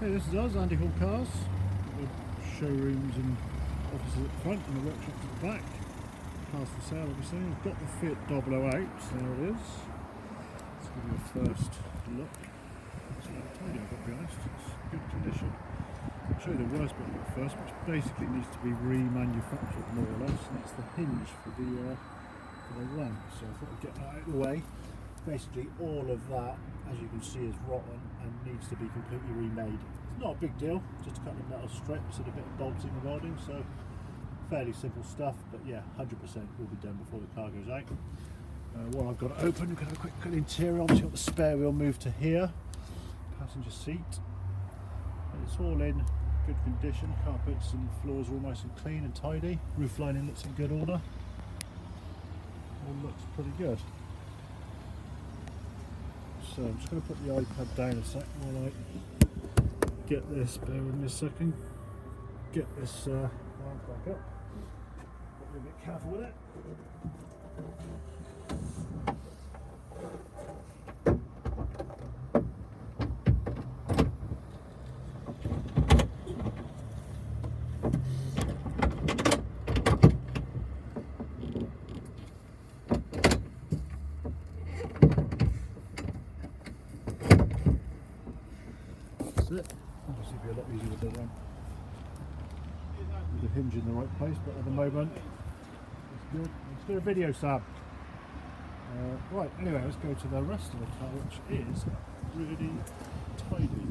Hey, this is us, Andy Hall Cars. The showrooms and offices at the front and the workshops at the back. Cars for sale, obviously. I've got the Fiat Doblo out, so there it is. Let's give you a first look. It's not tidy, I've got to be honest. It's good condition. I'll show you the worst bit of it first, which basically needs to be remanufactured more or less, and that's the hinge for the lamp. So I thought I'd get that out of the way. Basically all of that, as you can see, is rotten and needs to be completely remade. It's not a big deal, just a couple of metal strips and a bit of bolting and welding, so fairly simple stuff, but yeah, 100% will be done before the car goes out. While I've got it open, we've got a quick look at the interior. Obviously got the spare wheel moved to here, passenger seat, and it's all in good condition. Carpets and floors are all nice and clean and tidy. Roof lining looks in good order. All looks pretty good. So I'm just going to put the iPad down a sec while I get this, bear with me a second, get this lamp back up. Got to be a bit careful with it. It. Obviously be a lot easier with the hinge in the right place, but at the moment it's good. Let's do a video, Sam. Right, anyway, let's go to the rest of the car, which is really tidy.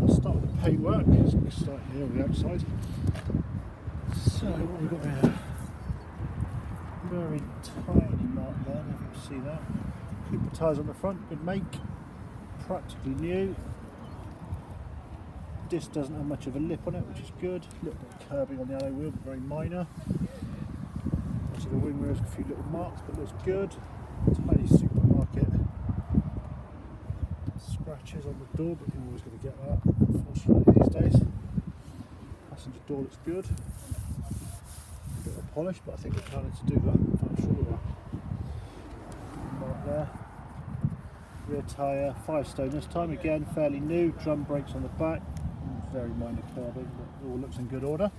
I'll start with the paintwork. Let's start here on the outside. So what we've got here, very tiny mark there, if you can see that. Cooper tyres on the front, good make, practically new. Disc doesn't have much of a lip on it, which is good. A little bit of curbing on the alloy wheel, but very minor. Obviously the wing mirrors, a few little marks, but looks good. Tiny supermarket. Scratches on the door, but you're always going to get that, unfortunately, these days. Passenger door looks good. A bit of polish, but I think it's planning to do that. I'm sure of that. Mark there. Rear tyre, 5 stone this time, again fairly new. Drum brakes on the back. Very minor curbing, but all looks in good order.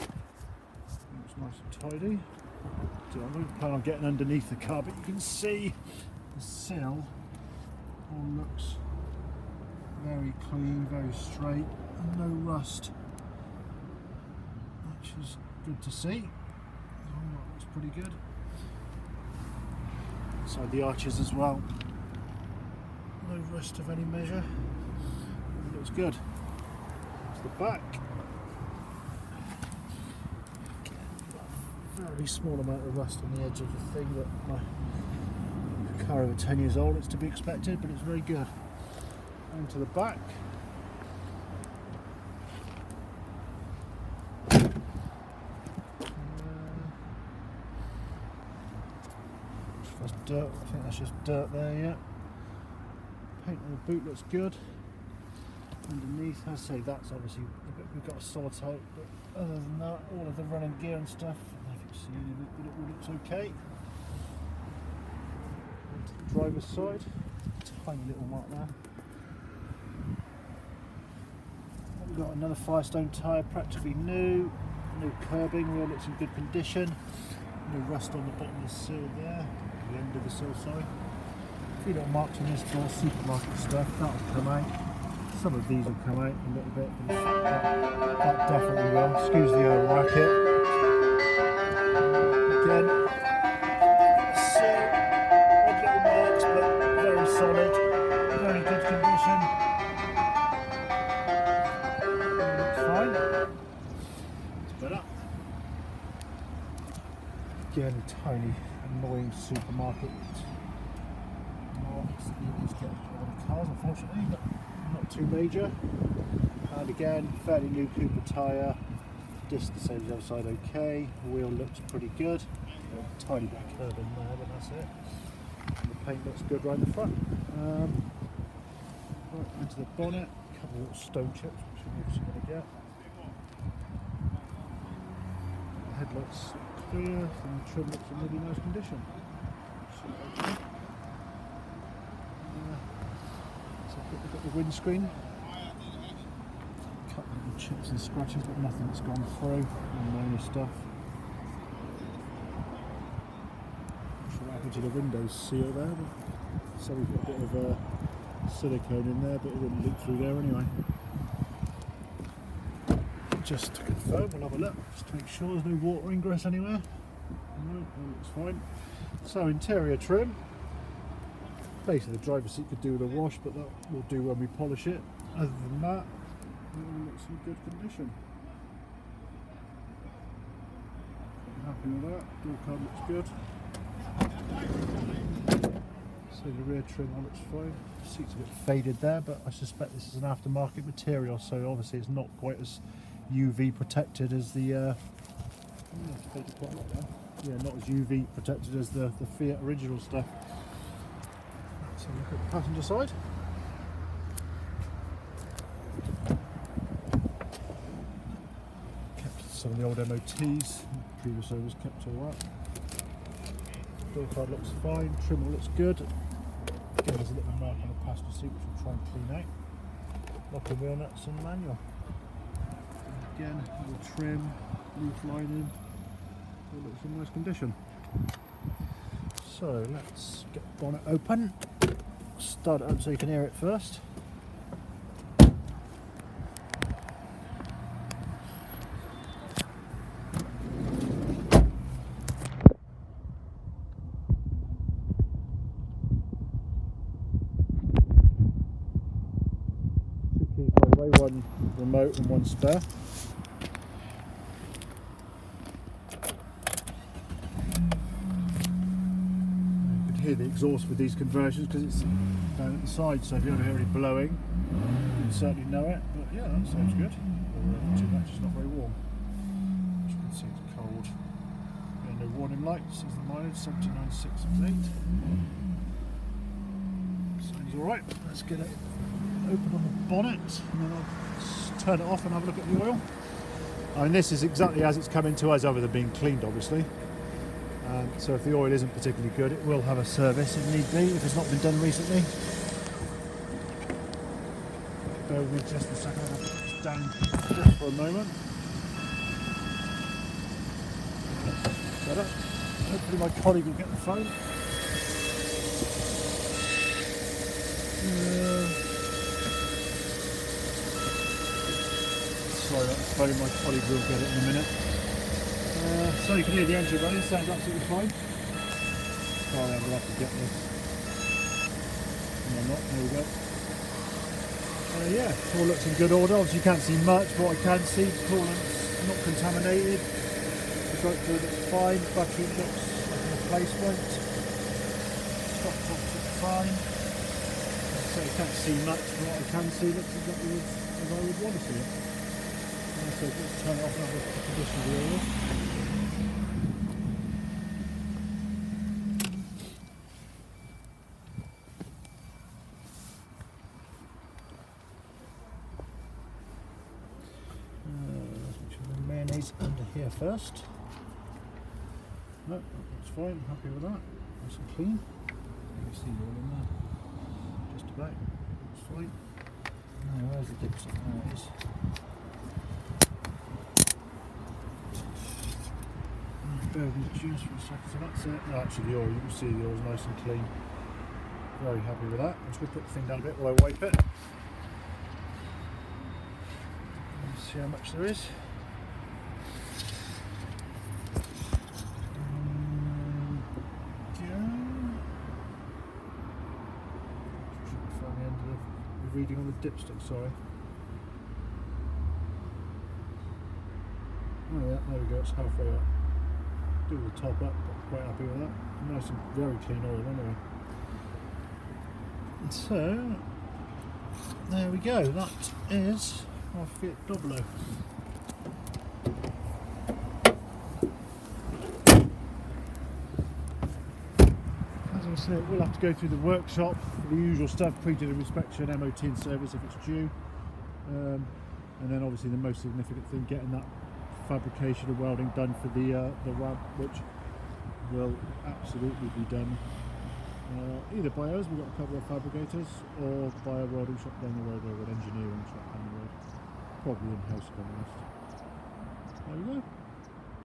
Looks nice and tidy. So I'm going to plan on getting underneath the car, but you can see the sill all looks very clean, very straight, and no rust, which is good to see. That looks pretty good. Inside the arches as well, no rust of any measure. It looks good. The back, very small amount of rust on the edge of the thing, but my car over 10 years old, it's to be expected, but it's very good. Into the back, that's dirt. I think that's just dirt there. Yeah, paint on the boot looks good. Underneath, as I say, that's obviously the bit we've got to sort out, but other than that, all of the running gear and stuff, I don't know if you can see any of it, but it all looks okay. Onto the driver's side, tiny little mark there. We've got another Firestone tyre, practically new, no curbing, wheel looks in good condition, no rust on the bottom of the sill there, the end of the sill, sorry. A few little marks on this door, supermarket stuff, that'll come out. Some of these will come out a little bit, but that definitely will. Excuse the old racket. Again, odd little marks, but very solid, very good condition. Looks fine. It's better. Again, tiny, annoying supermarket marks that you need to get on the cars, unfortunately, but not too major. And again, fairly new Cooper tyre. Disc the same as the other side, okay. Wheel looks pretty good. A tiny bit of curb in there, but that's it. And the paint looks good right in the front. Right into the bonnet, a couple of little stone chips, which we're obviously going to get. The headlights clear, and the trim looks in really nice condition. So we've got the windscreen chips and scratches, but nothing that's gone through. Minor stuff. Not sure what happened to the Windows seal there, but so we've got a bit of silicone in there, but it wouldn't leak through there anyway. Just to confirm, we'll have a look, just to make sure there's no water ingress anywhere. No, that looks fine. So interior trim. Basically the driver's seat could do with a wash, but that will do when we polish it. Other than that, it all looks in good condition. Happy with that. Door card looks good. So the rear trim all looks fine. Seat's a bit faded there, but I suspect this is an aftermarket material, so obviously it's not quite as UV protected as the not as UV protected as the Fiat original stuff. Let's have a look at the passenger side. Kept some of the old MOTs, previous owners kept all that. Door card looks fine, trim all looks good. Again, there's a little mark on the passenger seat which we'll try and clean out. Locking wheel nuts and manual. Again, little trim, roof lining, all looks in nice condition. So let's get the bonnet open. Start it up so you can hear it first. Two keys by the way, one remote and one spare. Hear the exhaust with these conversions because it's down at the side, so if you ever hear any blowing you certainly know it, but yeah, that sounds good. Too much, it's not very warm. As you can see, it's cold. Yeah, no warning lights, is the mileage 79,668. Sounds alright. Let's get it open on the bonnet and then I'll just turn it off and have a look at the oil. I mean, this is exactly as it's coming to us, other than being cleaned obviously. So if the oil isn't particularly good, it will have a service if need be, if it's not been done recently. Bear with me just a second, I'll put this down just for a moment. Set up. Hopefully my colleague will get the phone. Sorry about the phone, my colleague will get it in a minute. So you can hear the engine running, sounds absolutely fine. Sorry, I'm going to have to get this. No, not, there we go. Yeah, all looks in good order. Obviously you can't see much, but what I can see, coolant's not contaminated. The brake fluid looks fine, the battery looks like a replacement. Stock tops look fine. So you can't see much, but what I can see looks exactly as I would want to see it. So let's turn it off and have a look at the condition of the oil. Let's make sure the mayonnaise under here first. No, that's fine, I'm happy with that. Nice and clean. You can see the oil in there. Just about. That's fine. Now, where's the dipstick? There it is. Bear with me just for a second, so that's it. No, actually the oil, you can see the oil's nice and clean. Very happy with that. I'm just going to put the thing down a bit while I wipe it. Let's see how much there is. Should find the end of the reading on the dipstick, sorry. Oh yeah, there we go, it's halfway up. Do the top up, but quite happy with that. Nice and very clean oil anyway. And so, there we go, that is our Fiat Doblo. As I said, we'll have to go through the workshop for the usual stuff, pre-delivery inspection, MOT and service if it's due. And then obviously the most significant thing, getting that fabrication and welding done for the ramp, which will absolutely be done either by us, we've got a couple of fabricators, or by a welding shop down the road or an engineering shop down the road. probably in-house, to be honest.